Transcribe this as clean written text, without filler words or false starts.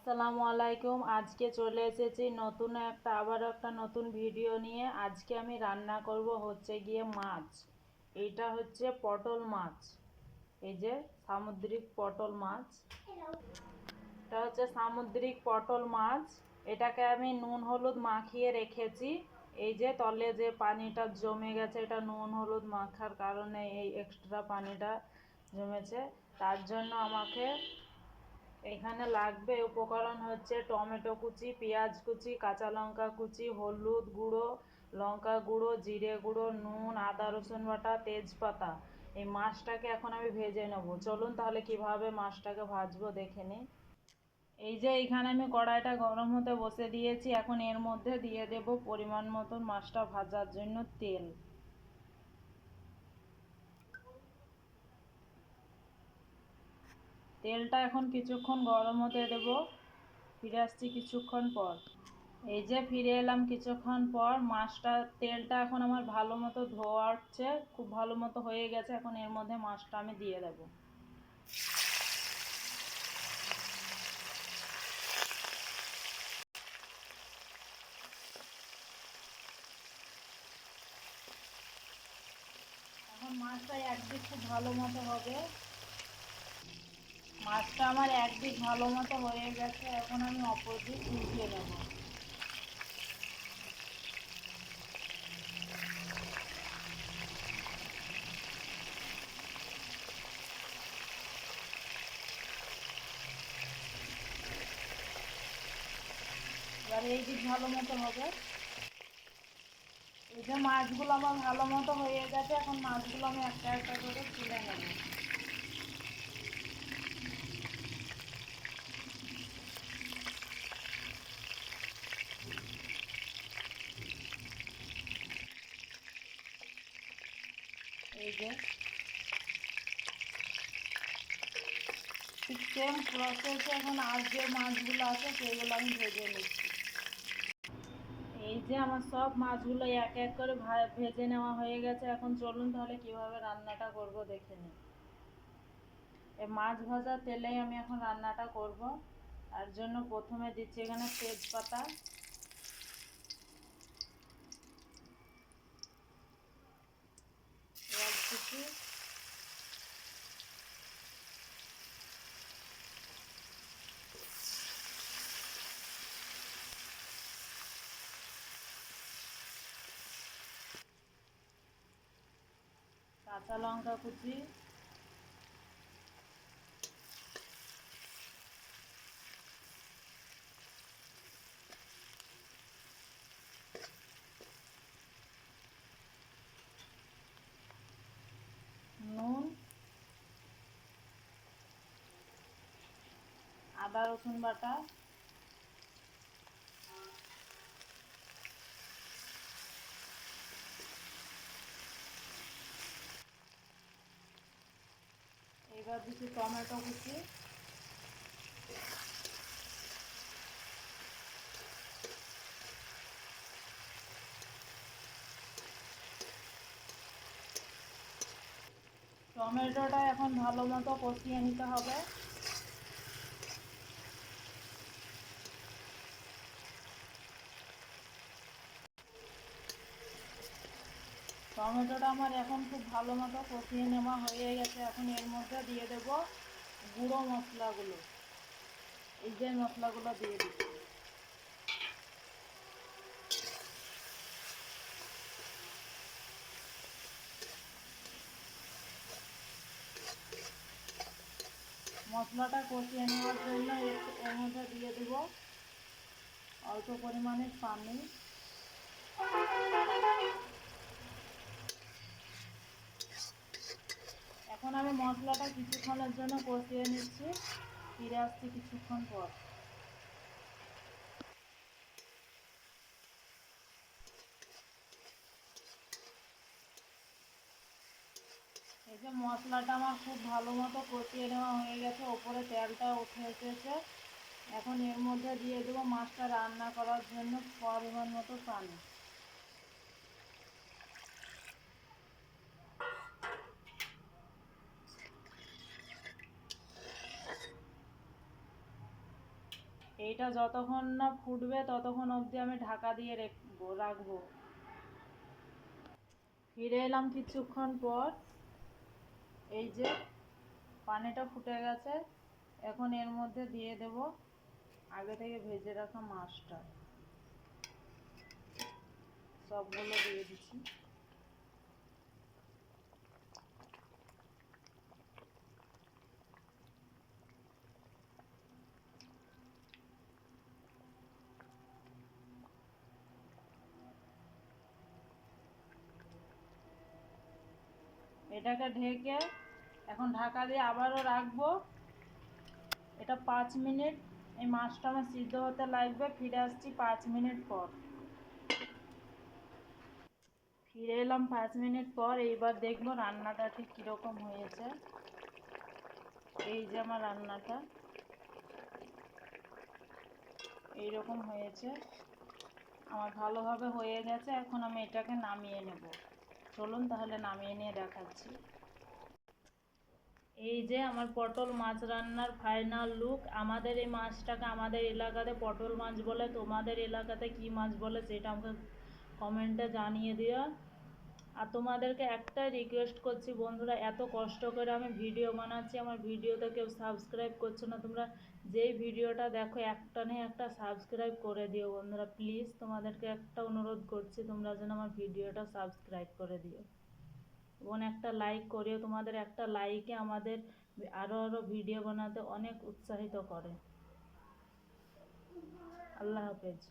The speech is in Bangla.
আসসালামু আলাইকুম। আজকে চলে এসেছি আবারও একটা নতুন ভিডিও নিয়ে। আজকে আমি রান্না করব হচ্ছে গিয়ে মাছ। এইটা হচ্ছে পটল মাছ। এই যে সামুদ্রিক পটল মাছ, এটা হচ্ছে সামুদ্রিক পটল মাছ। এটাকে আমি নুন হলুদ মাখিয়ে রেখেছি। এই যে তলে যে পানিটা জমে গেছে, এটা নুন হলুদ মাখার কারণে এই এক্সট্রা পানিটা জমেছে। তার জন্য আমাকে এখানে লাগবে উপকরণ হচ্ছে টমেটো কুচি, পেঁয়াজ কুচি, কাঁচা লঙ্কা কুচি, হলুদ গুঁড়ো, লঙ্কা গুঁড়ো, জিরে গুঁড়ো, নুন, আদা রসুন বাটা, তেজপাতা। এই মাছটাকে এখন আমি ভেজে নেব। চলুন তাহলে কিভাবে মাছটাকে ভাজবো দেখে নিই। এই যে এখানে আমি কড়াইটা গরম হতে বসে দিয়েছি। এখন এর মধ্যে দিয়ে দেব পরিমাণ মতন মাছটা ভাজার জন্য তেল। তেলটা এখন কিছুক্ষণ গরম হতে দেব। ফিরে আসছি কিছুক্ষণ পর। এই যে ফিরে এলাম কিছুক্ষণ পর। তেলটা এখন আমার ভালো মতো ধোয়া উঠছে, খুব ভালো মতো হয়ে গেছে। এখন এর মধ্যে মাছটা আমি দিয়ে দেব। এখন মাছটা একদিক খুব ভালো মতো হবে। মাছটা আমার একদিক ভালো মতো হয়ে গেছে। এখন আমি অপর দিক উল্টিয়ে নেব। এবার এই দিক ভালো মতো হবে। এই যে মাছগুলো আমার ভালো মতো হয়ে গেছে। এখন মাছগুলো আমি একটা একটা করে তুলে নেব। এই যে ঠিক সেম প্রসেসে এখন আর যে মাছগুলো আছে সেগুলো আমি ভেজে নিচ্ছি। এই যে আমার সব মাছগুলো এক এক করে ভেজে নেওয়া হয়ে গেছে। এখন চলুন তাহলে কিভাবে রান্নাটা করব দেখে নিই। এই মাছ ভাজা তেলেই আমি এখন রান্নাটা করব। তার জন্য প্রথমে দিচ্ছি এখানে তেজপাতা, পেঁয়াজ কুচি, কাঁচা লঙ্কা কুচি, নুন, আদা রসুন বাটা, এবার দিচ্ছি টমেটো কুচি, টমেটোটা এখন ভালো মতো কষিয়ে নিতে হবে। টমেটোটা আমার এখন খুব ভালো মতো কষিয়ে নেওয়া হয়ে গেছে। এখন এর মধ্যে দিয়ে দেব গুঁড়ো মশলাগুলো। এই যে মশলাগুলো দিয়ে দিচ্ছি। মশলাটা কষিয়ে নেওয়ার জন্য এর মধ্যে দিয়ে দেব অল্প পরিমাণে পানি। এখন আমি মশলাটা কিছুক্ষণের জন্য কষিয়ে নিচ্ছি। ফিরে আসছি কিছুক্ষণ পর। এই যে মশলাটা আমার খুব ভালো মতো কষিয়ে নেওয়া হয়ে গেছে, ওপরে তেলটা উঠে এসেছে। এখন এর মধ্যে দিয়ে দেবো মাছটা রান্না করার জন্য পরিমাণ মতো পানি। এইটা যতক্ষণ না ফুটবে ততক্ষণ অবধি আমি ঢাকা দিয়ে রাখবো। ফিরে এলাম কিছুক্ষণ পর। এই যে পানিটা ফুটে গেছে, এখন এর মধ্যে দিয়ে দেব আগে থেকে ভেজে রাখা মাছটা। সবগুলো দিয়ে দিচ্ছি। এটাকে ঢেকে এখন ঢাকা দিয়ে আবারও রাখবো। এটা 5 মিনিট এই মাছটা আমার সিদ্ধ হতে লাগবে। ফিরে আসছি 5 মিনিট পর। ফিরে এলাম 5 মিনিট পর। এইবার দেখবো রান্নাটা ঠিক কীরকম হয়েছে। এই যে আমার রান্নাটা এইরকম হয়েছে, আমার ভালোভাবে হয়ে গেছে। এখন আমি এটাকে নামিয়ে নেব। চলুন তাহলে নামিয়ে নিয়ে দেখাচ্ছি। এই যে আমার পটল মাছ রান্নার ফাইনাল লুক। আমাদের এই মাছটাকে আমাদের এলাকাতে পটল মাছ বলে, তোমাদের এলাকাতে কি মাছ বলে সেটা আমাকে কমেন্টে জানিয়ে দিও। আর তোমাদেরকে একটাই রিকোয়েস্ট করছি বন্ধুরা, এত কষ্ট করে আমি ভিডিও বানাচ্ছি, আমার ভিডিওতে কেউ সাবস্ক্রাইব করছো না। তোমরা যেই ভিডিওটা দেখো একটা সাবস্ক্রাইব করে দিও বন্ধুরা, প্লিজ তোমাদেরকে একটা অনুরোধ করছি, তোমরা যেন আমার ভিডিওটা সাবস্ক্রাইব করে দিও এবং একটা লাইক করিও। তোমাদের একটা লাইকে আমাদের আরও ভিডিও বানাতে অনেক উৎসাহিত করে। আল্লাহ হাফেজ।